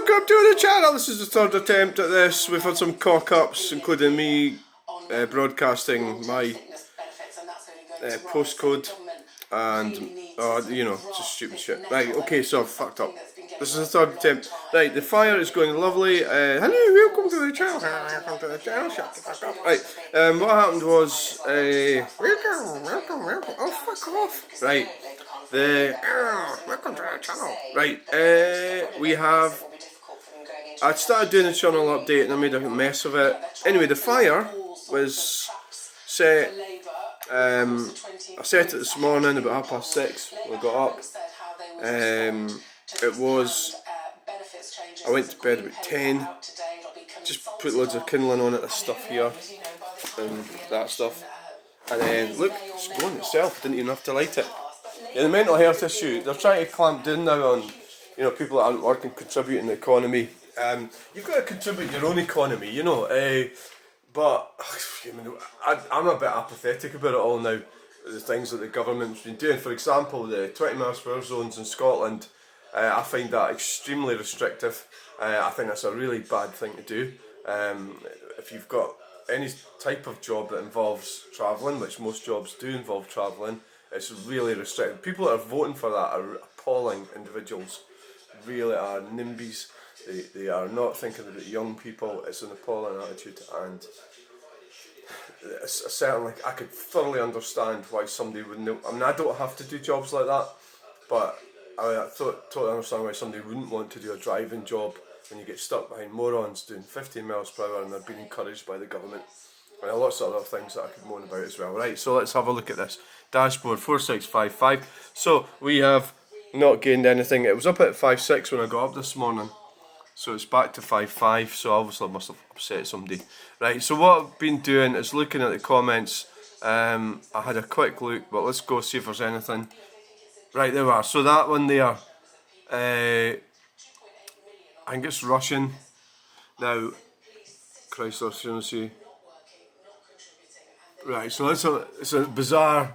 welcome to the channel. This is the third attempt at this. We've had some cock-ups, including me broadcasting my postcode and, you know, just stupid shit. Right, okay, so I've fucked up. This is the third attempt. Right, the fire is going lovely. Hello, welcome to the channel. Welcome to the channel. Shut the fuck up. Right, what happened was, welcome. Oh, fuck off. Right, welcome to the channel. Right, I started doing the channel update and I made a mess of it. Anyway, the fire was set. I set it this morning about 6:30 when I got up. I went to bed about 10. Just put loads of kindling on it, this stuff here and that stuff. And then look, it's going itself. Didn't even have to light it. Yeah, the mental health issue. They're trying to clamp down now on, you know, people that aren't working, contributing to the economy. You've got to contribute your own economy, you know. But I'm a bit apathetic about it all now. The things that the government's been doing. For example, the 20 miles per hour zones in Scotland. I find that extremely restrictive. I think that's a really bad thing to do. If you've got any type of job that involves travelling, which most jobs do involve travelling, it's really restrictive. People that are voting for that are appalling individuals. Really are NIMBYs. They are not thinking about young people. It's an appalling attitude, and certainly I could thoroughly understand why somebody wouldn't. I mean, I don't have to do jobs like that, but I totally understand why somebody wouldn't want to do a driving job when you get stuck behind morons doing 15 miles per hour and they're being encouraged by the government. And lots of other things that I could moan about as well. Right, so let's have a look at this. Dashboard 4655. So we have not gained anything. It was up at 5.6 when I got up this morning. So it's back to 5.5, so obviously I must have upset somebody. Right, so what I've been doing is looking at the comments. I had a quick look, but let's go see if there's anything. Right, there we are. So that one there, I think it's Russian. Now, Chrysler, you see. Right, so it's a bizarre.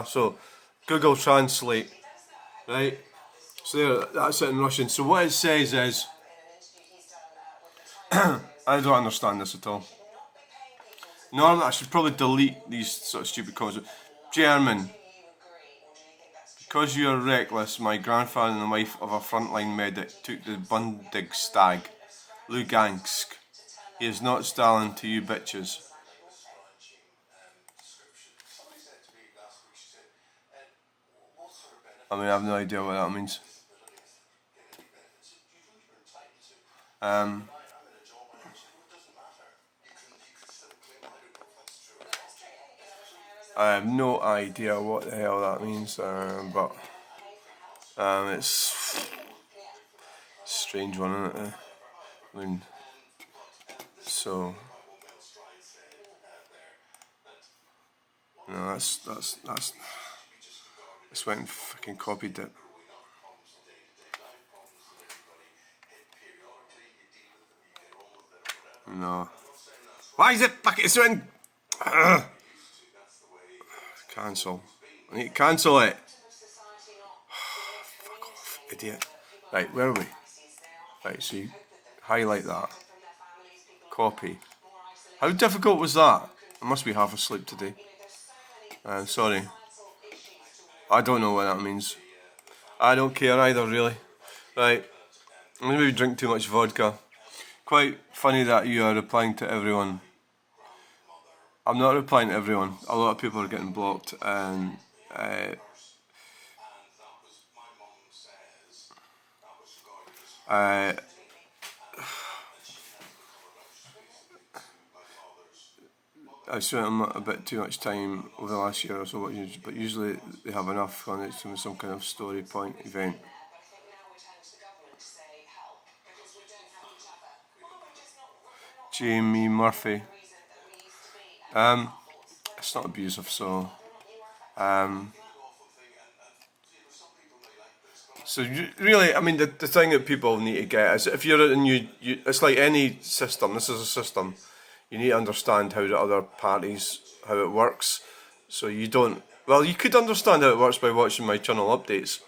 So, Google Translate. Right, so there, that's it in Russian. So what it says is, I don't understand this at all. Normally, I should probably delete these sort of stupid comments. German. Because you are reckless, my grandfather and the wife of a frontline medic took the Bundig stag, Lugansk. He is not Stalin to you bitches. I mean, I have no idea what that means. I have no idea what the hell that means, but it's a strange one, isn't it? I mean, so no, that's just went and fucking copied it. No. Why is it fucking so? Cancel. I need to cancel it. Fuck off, idiot. Right, where are we? Right, so you highlight that. Copy. How difficult was that? I must be half asleep today. Sorry. I don't know what that means. I don't care either, really. Right. I'm gonna maybe drink too much vodka. Quite funny that you are replying to everyone. I'm not replying to everyone. A lot of people are getting blocked, and I spent a bit too much time over the last year or so, but usually they have enough on it to some kind of story point event. Jamie Murphy. It's not abusive, so really, I mean, the thing that people need to get is, if you're in it's like any system. This is a system. You need to understand how the other parties, how it works. So you don't. Well, you could understand how it works by watching my channel updates,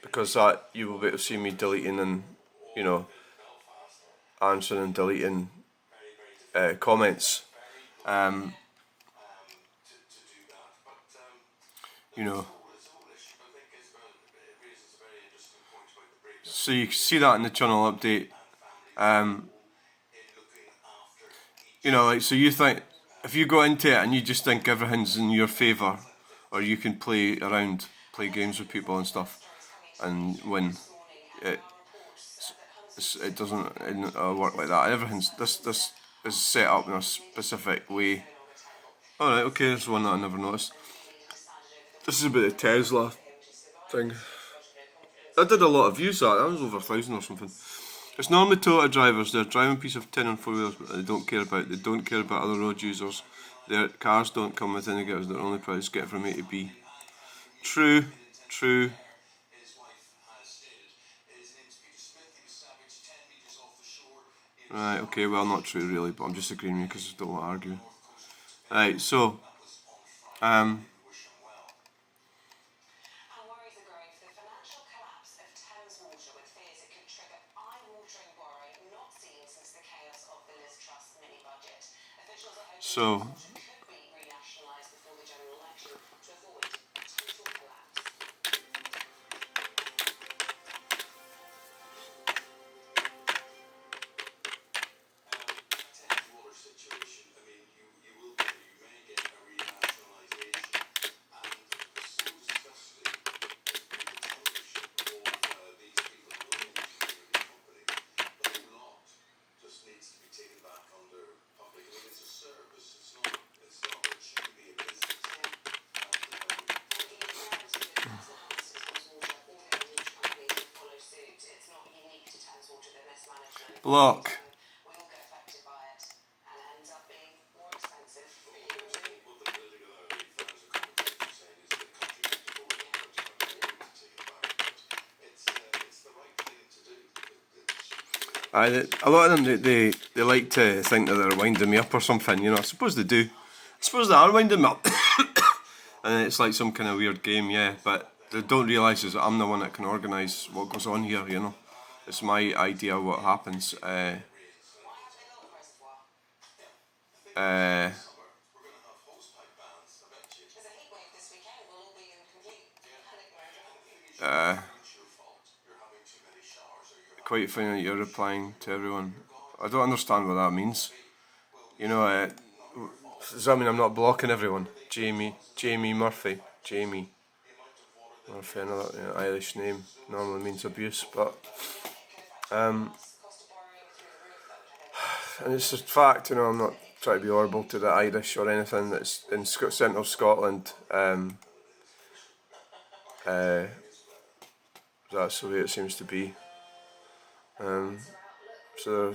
because that you will be able to see me deleting and you know, answering and deleting comments. You know, so you can see that in the Chunel update. You know, like, so you think, if you go into it and you just think everything's in your favour, or you can play around, play games with people and stuff, and win, it doesn't work like that. Everything's, this is set up in a specific way. Alright, okay, there's one that I never noticed. This is about the Tesla thing. I did a lot of views that was over 1,000 or something. It's normally Toyota drivers, they're driving a piece of tin on 4-wheelers, but they don't care about other road users. Their cars don't come with indicators, their only price get from A to B. True. Right, okay, well, not true really, but I'm just agreeing with you because I don't want to argue. Right, so block. A lot of them, they like to think that they're winding me up or something, you know. I suppose they do. I suppose they are winding me up. And it's like some kind of weird game, yeah. But they don't realise is that I'm the one that can organise what goes on here, you know. It's my idea of what happens. Quite funny that you're replying to everyone. I don't understand what that means. You know, does that mean I'm not blocking everyone? Jamie Murphy, another Irish name, normally means abuse, but and it's a fact, you know. I'm not trying to be horrible to the Irish or anything. That's in central Scotland. That's the way it seems to be. So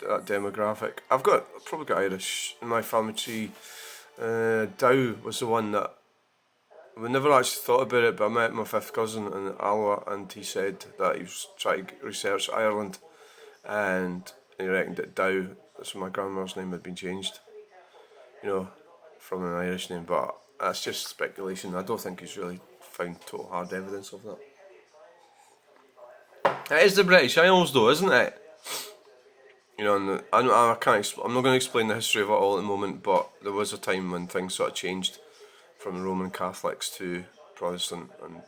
that demographic. I've probably got Irish in my family tree. Dow was the one that we never actually thought about it, but I met my fifth cousin in Alwa, and he said that he was trying to research Ireland, and he reckoned that Dow, that's when my grandmother's name had been changed, you know, from an Irish name, but that's just speculation. I don't think he's really found total hard evidence of that. It is the British Isles though, isn't it? You know, and I'm not going to explain the history of it all at the moment, but there was a time when things sort of changed from Roman Catholics to Protestant, and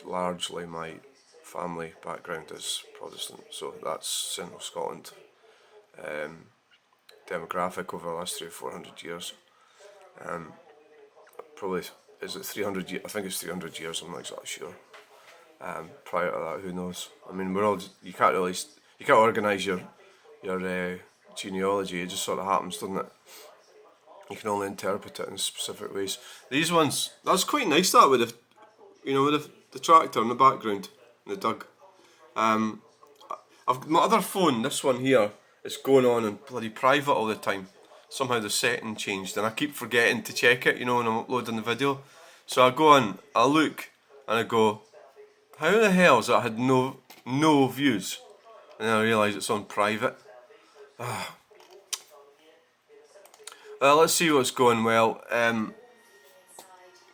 largely my family background is Protestant, so that's Central Scotland demographic over the last 300 or 400 years. Probably, is it 300 years? I think it's 300 years, I'm not exactly sure. Prior to that, who knows? I mean, you can't organise your genealogy, it just sort of happens, doesn't it? You can only interpret it in specific ways. These ones, that's quite nice, that with the tractor in the background, the dug. I've my other phone, this one here, is going on in bloody private all the time. Somehow the setting changed, and I keep forgetting to check it, you know, when I'm uploading the video. So I go on, I look, and I go, how the hell has that had no views? And then I realise it's on private. Well, let's see what's going well.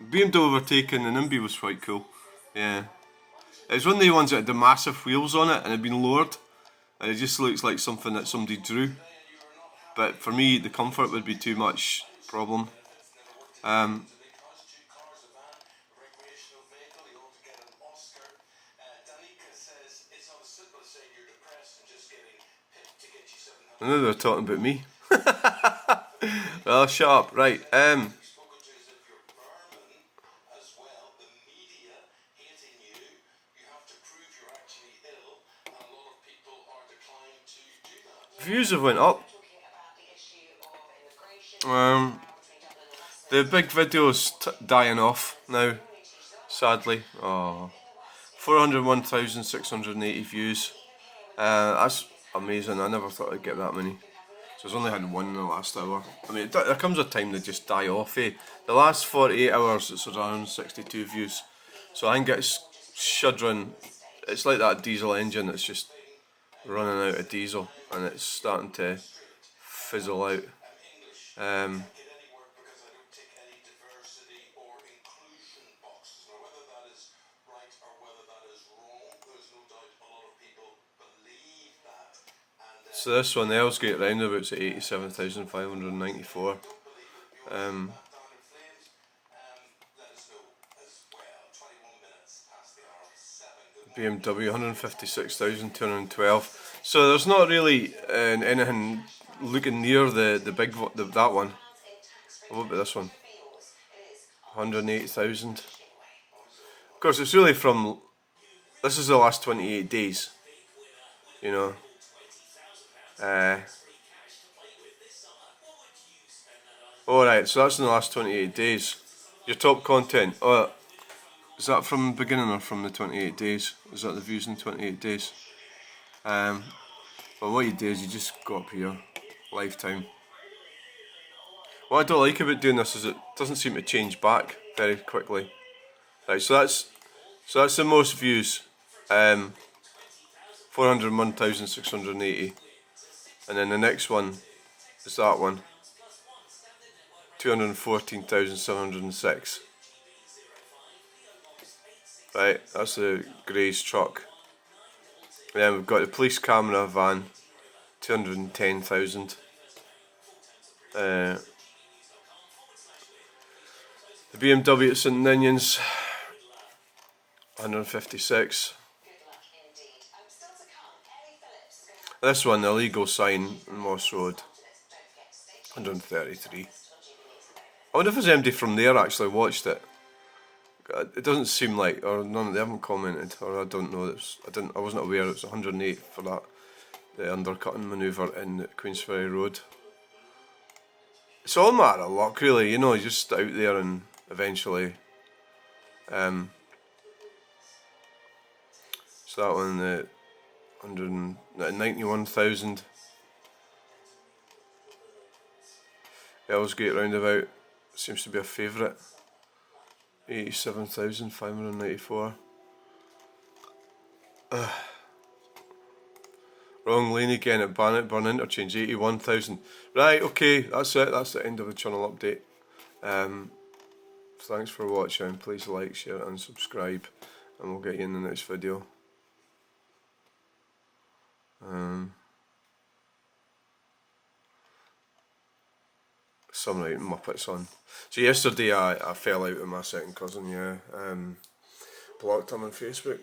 BMW overtaking the NIMBY was quite cool. Yeah. It's one of the ones that had the massive wheels on it and had been lowered, and it just looks like something that somebody drew. But for me, the comfort would be too much problem. I know they're talking about me. Well, shut up. Right. Views have went up. The big video's dying off now, sadly. Oh, 401,680 views. That's amazing. I never thought I'd get that many. So I've only had one in the last hour. I mean, there comes a time they just die off, eh? The last 48 hours, it's around 62 views. So I think it's shuddering. It's like that diesel engine that's just running out of diesel and it's starting to fizzle out. So this one, the Ellsgate roundabout's at 87,594. BMW 156,212. So there's not really anything looking near the that one. What about this one? 108,000. Of course, it's really from. This is the last 28 days. You know. Alright, so that's in the last 28 days. Your top content. Oh, is that from the beginning or from the 28 days? Is that the views in 28 days? Well, what you do is you just go up here, lifetime. What I don't like about doing this is it doesn't seem to change back very quickly. Right, so that's the most views. 401,680. And then the next one is that one. 214,706. Right, that's the Grey's truck. And then we've got the police camera van, 210,000. The BMW at St Ninians, 156. This one, the illegal sign on Moss Road, 133. I wonder if there's anybody from there actually watched it. It doesn't seem like, or none. They haven't commented, or I don't know. I wasn't aware it was 108 for that, the undercutting manoeuvre in Queensferry Road. It's all a matter of luck, really. You know, you're just out there and eventually. So that one, the 191,000. Ellsgate roundabout seems to be a favourite. 87,594. Wrong lane again at Burn Interchange, 81,000. Right, okay, that's it. That's the end of the channel update. Thanks for watching. Please like, share and subscribe, and we'll get you in the next video. Some right Muppets on. So yesterday I fell out with my second cousin, yeah. Blocked him on Facebook.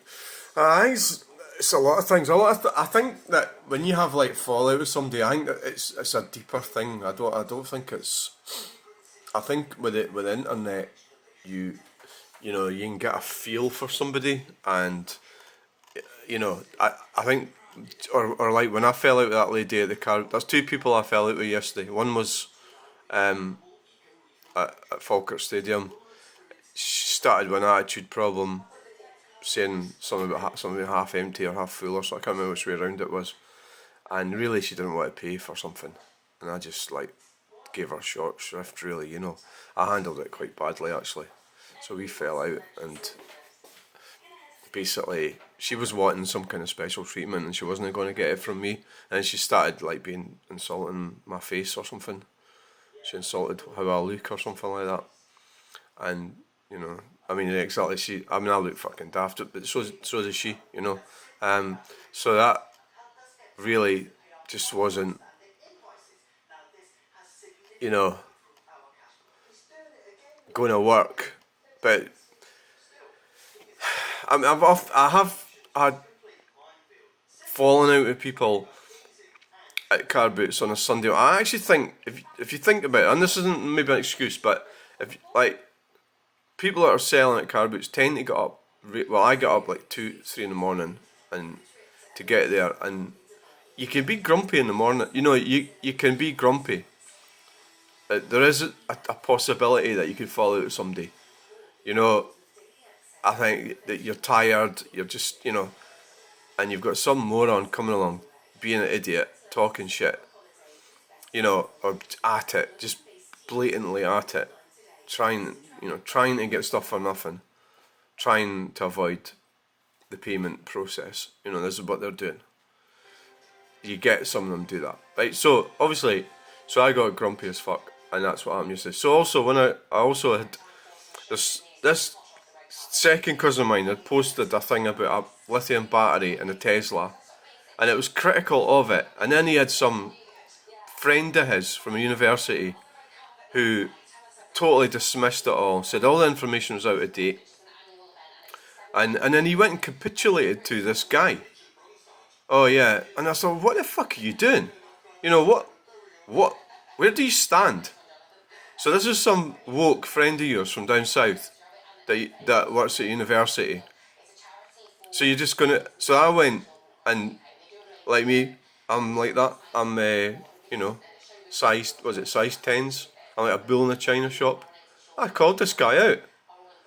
It's a lot of things. I think that when you have like fallout with somebody, I think that it's a deeper thing. I don't think it's. I think with the internet, you know you can get a feel for somebody, and you know I think or like when I fell out with that lady at the car. There's two people I fell out with yesterday. One was at Falkirk Stadium. She started with an attitude problem, saying something about something half empty or half full or so. I can't remember which way around it was. And really she didn't want to pay for something. And I just like gave her short shrift, really, you know. I handled it quite badly actually. So we fell out, and basically she was wanting some kind of special treatment and she wasn't going to get it from me. And she started like being insulting my face or something. She insulted how I look or something like that. And, you know, I mean, exactly. I look fucking daft, but so does she, you know. So that really just wasn't, you know, going to work. But I have had fallen out with people at car boots on a Sunday. I actually think if you think about it, and this isn't maybe an excuse, but if like people that are selling at car boots tend to get up. Well, I get up like 2-3 in the morning and to get there, and you can be grumpy in the morning. You know, you can be grumpy. There is a possibility that you could fall out with somebody. You know, I think that you're tired. You're just, you know, and you've got some moron coming along, being an idiot, talking shit, you know, or at it, just blatantly at it, trying to get stuff for nothing, trying to avoid the payment process. You know, this is what they're doing. You get some of them do that, right? So obviously, I got grumpy as fuck, and that's what happened yesterday. So also when I also had this second cousin of mine had posted a thing about a lithium battery in a Tesla, and it was critical of it. And then he had some friend of his from a university who totally dismissed it all, said all the information was out of date, and then he went and capitulated to this guy. Oh yeah, and I thought, what the fuck are you doing? You know, what, where do you stand? So this is some woke friend of yours from down south that works at university. So you're just gonna, so I went, and like me, I'm like that, I'm you know, size 10s, I'm like a bull in a china shop. I called this guy out.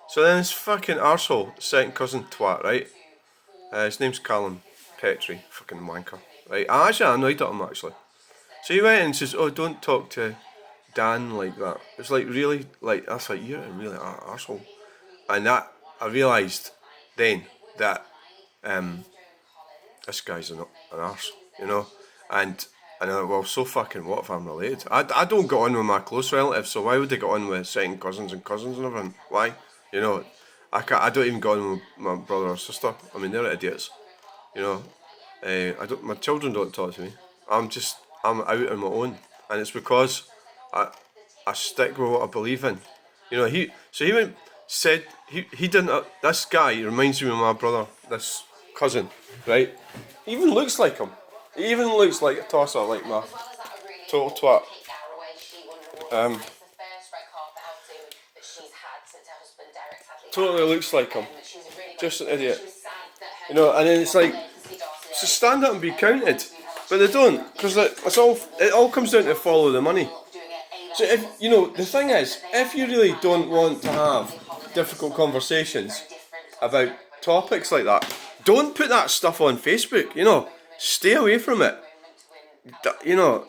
So then this fucking arsehole, second cousin twat, right? His name's Callum. Petrie, fucking wanker, right? I actually annoyed at him actually. So he went and says, "Oh, don't talk to Dan like that." It's like, really, like I thought, you're a really arsehole. And that I realised then that this guy's an arse, you know. And I went, well, so fucking what if I'm related? I don't get on with my close relatives, so why would they get on with second cousins and everything? Why? You know, I don't even get on with my brother or sister. I mean, they're idiots. You know, my children don't talk to me. I'm out on my own, and it's because I stick with what I believe in. You know, he didn't. This guy reminds me of my brother, this cousin, right? He even looks like him. He even looks like a tosser, like my total twat. Totally looks like him. Just an idiot. You know, and then it's like, so stand up and be counted, but they don't, because it all comes down to follow the money. So if you know, the thing is, if you really don't want to have difficult conversations about topics like that, don't put that stuff on Facebook. You know, stay away from it. You know,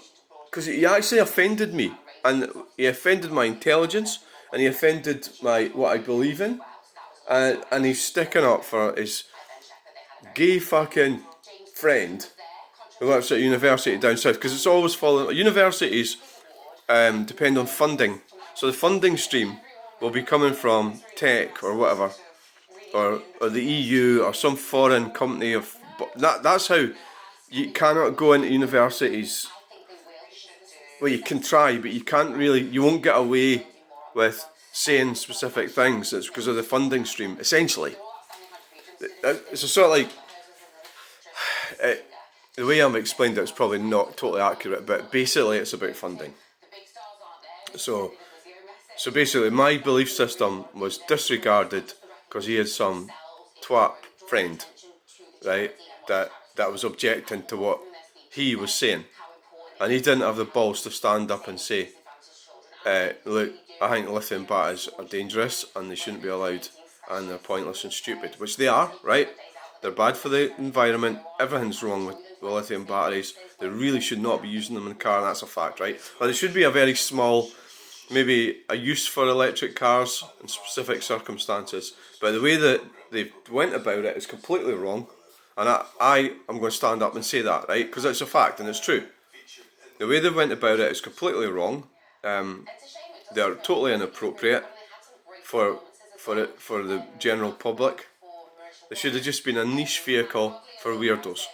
because he actually offended me, and he offended my intelligence, and he offended what I believe in, and he's sticking up for his gay fucking friend who works at a university down south, because it's always following universities depend on funding, so the funding stream will be coming from tech or whatever, or the EU or some foreign company that's how you cannot go into universities. Well, you can try, but you won't get away with saying specific things. It's because of the funding stream, essentially. It's a sort of like, the way I'm explained it's probably not totally accurate, but basically it's about funding. So basically my belief system was disregarded because he had some twat friend, right, that was objecting to what he was saying, and he didn't have the balls to stand up and say, look, I think lithium batteries are dangerous and they shouldn't be allowed, and they're pointless and stupid, which they are, right? They're bad for the environment. Everything's wrong with lithium batteries. They really should not be using them in a car, and that's a fact, right? But there should be a very small, maybe a use for electric cars in specific circumstances. But the way that they went about it is completely wrong, and I am going to stand up and say that, right? Because it's a fact and it's true. The way they went about it is completely wrong. They're totally inappropriate for for the general public. They should have just been a niche vehicle for weirdos.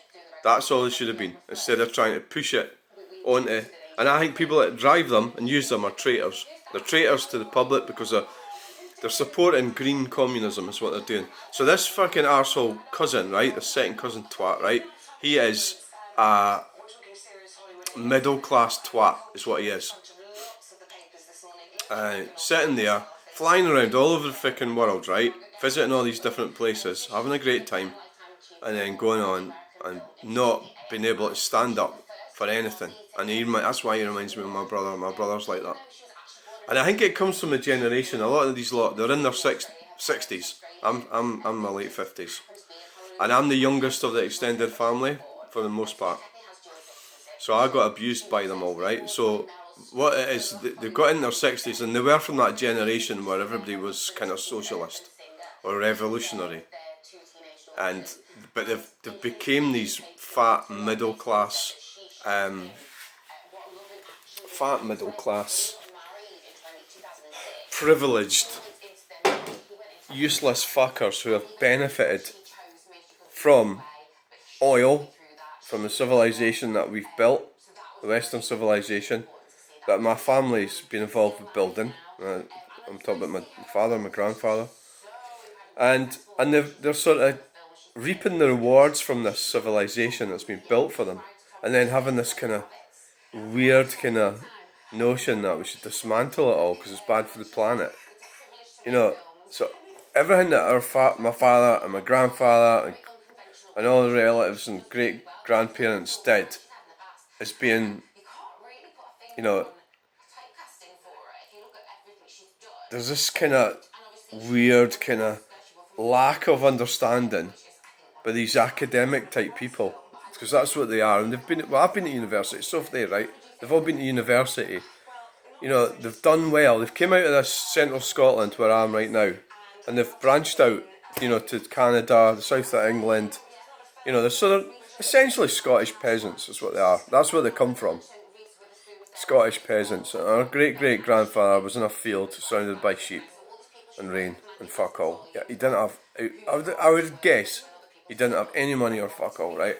That's all they should have been, instead of trying to push it onto. And I think people that drive them and use them are traitors. They're traitors to the public because they're supporting green communism is what they're doing. So this fucking arsehole cousin, right, the second cousin twat, right, he is a middle class twat is what he is. Sitting there, flying around all over the fucking world, right, visiting all these different places, having a great time, and then going on and not being able to stand up for anything. And that's why he reminds me of my brother. My brother's like that. And I think it comes from a generation. A lot of these they're in their 60s. I'm in my late 50s, and I'm the youngest of the extended family for the most part. So I got abused by them all, right? So what it is, they got in their 60s, and they were from that generation where everybody was kind of socialist or revolutionary, but they've became these fat middle class, privileged, useless fuckers who have benefited from oil, from the civilization that we've built, the Western civilization, that my family's been involved with building. I'm talking about my father, my grandfather, and they're sort of reaping the rewards from this civilization that's been built for them, and then having this kind of weird kind of notion that we should dismantle it all because it's bad for the planet. You know, so everything that my father and my grandfather and all the relatives and great grandparents did is being, you know, there's this kind of weird kind of lack of understanding by these academic type people, because that's what they are. And I've been to university, so have they, right? They've all been to university. You know, they've done well. They've come out of this central Scotland where I am right now, and they've branched out, you know, to Canada, the south of England. You know, they're essentially Scottish peasants is what they are. That's where they come from. Scottish peasants. And our great-great-grandfather was in a field surrounded by sheep and rain and fuck all. Yeah, he didn't have, I would guess, he didn't have any money or fuck all, right?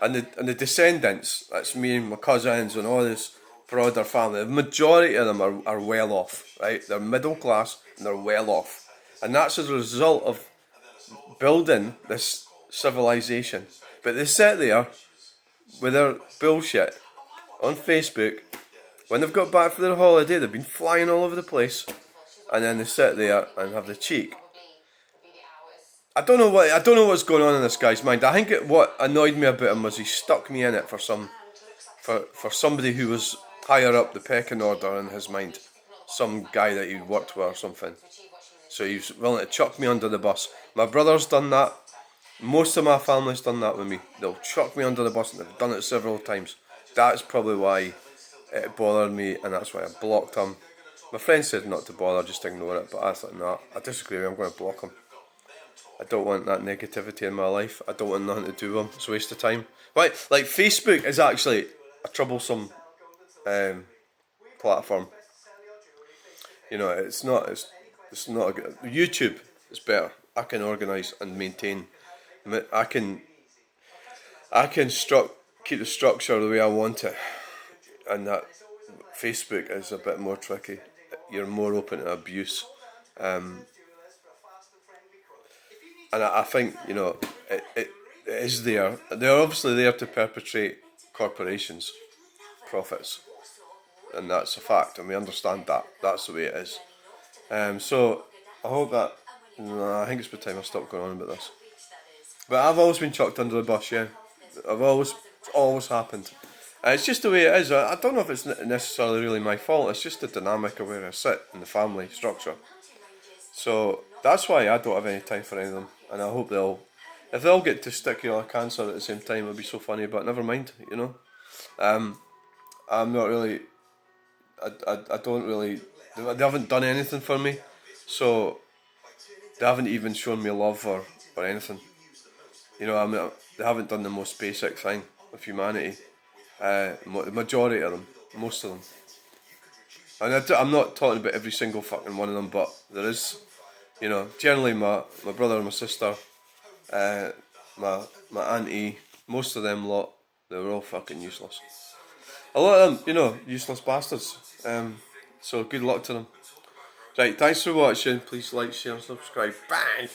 And the descendants, that's me and my cousins and all this broader family, the majority of them are well off, right? They're middle class and they're well off. And that's as a result of building this civilization. But they sit there with their bullshit on Facebook. When they've got back for their holiday, they've been flying all over the place, and then they sit there and have the cheek. I don't know what's going on in this guy's mind. I think what annoyed me about him was he stuck me in it for somebody who was higher up the pecking order in his mind, some guy that he worked with or something. So he was willing to chuck me under the bus. My brother's done that. Most of my family's done that with me. They'll chuck me under the bus, and they've done it several times. That's probably why it bothered me, and that's why I blocked him. My friend said not to bother, just ignore it, but I thought, no, I disagree with him, I'm going to block him. I don't want that negativity in my life. I don't want nothing to do with him. It's a waste of time. Right, like Facebook is actually a troublesome platform. You know, it's not a good. YouTube is better. I can organise and maintain. I can keep the structure the way I want it, and that Facebook is a bit more tricky. You're more open to abuse, and I think, you know, it is there. They're obviously there to perpetrate corporations' profits, and that's a fact, and we understand that. That's the way it is. So I hope that. I think it's about time I stop going on about this. But I've always been chucked under the bus, yeah. It's always happened. It's just the way it is. I don't know if it's necessarily really my fault. It's just the dynamic of where I sit in the family structure. So that's why I don't have any time for any of them. And I hope if they'll get testicular cancer at the same time, it'll be so funny. But never mind, you know. I'm not really. I don't really. They haven't done anything for me, so they haven't even shown me love or anything. You know, I mean, they haven't done the most basic thing of humanity. The majority of them, most of them. And I'm not talking about every single fucking one of them, but there is You know, generally my brother and my sister, my auntie, most of them lot, they were all fucking useless. A lot of them, you know, useless bastards. So good luck to them. Right, thanks for watching. Please like, share and subscribe. Bang!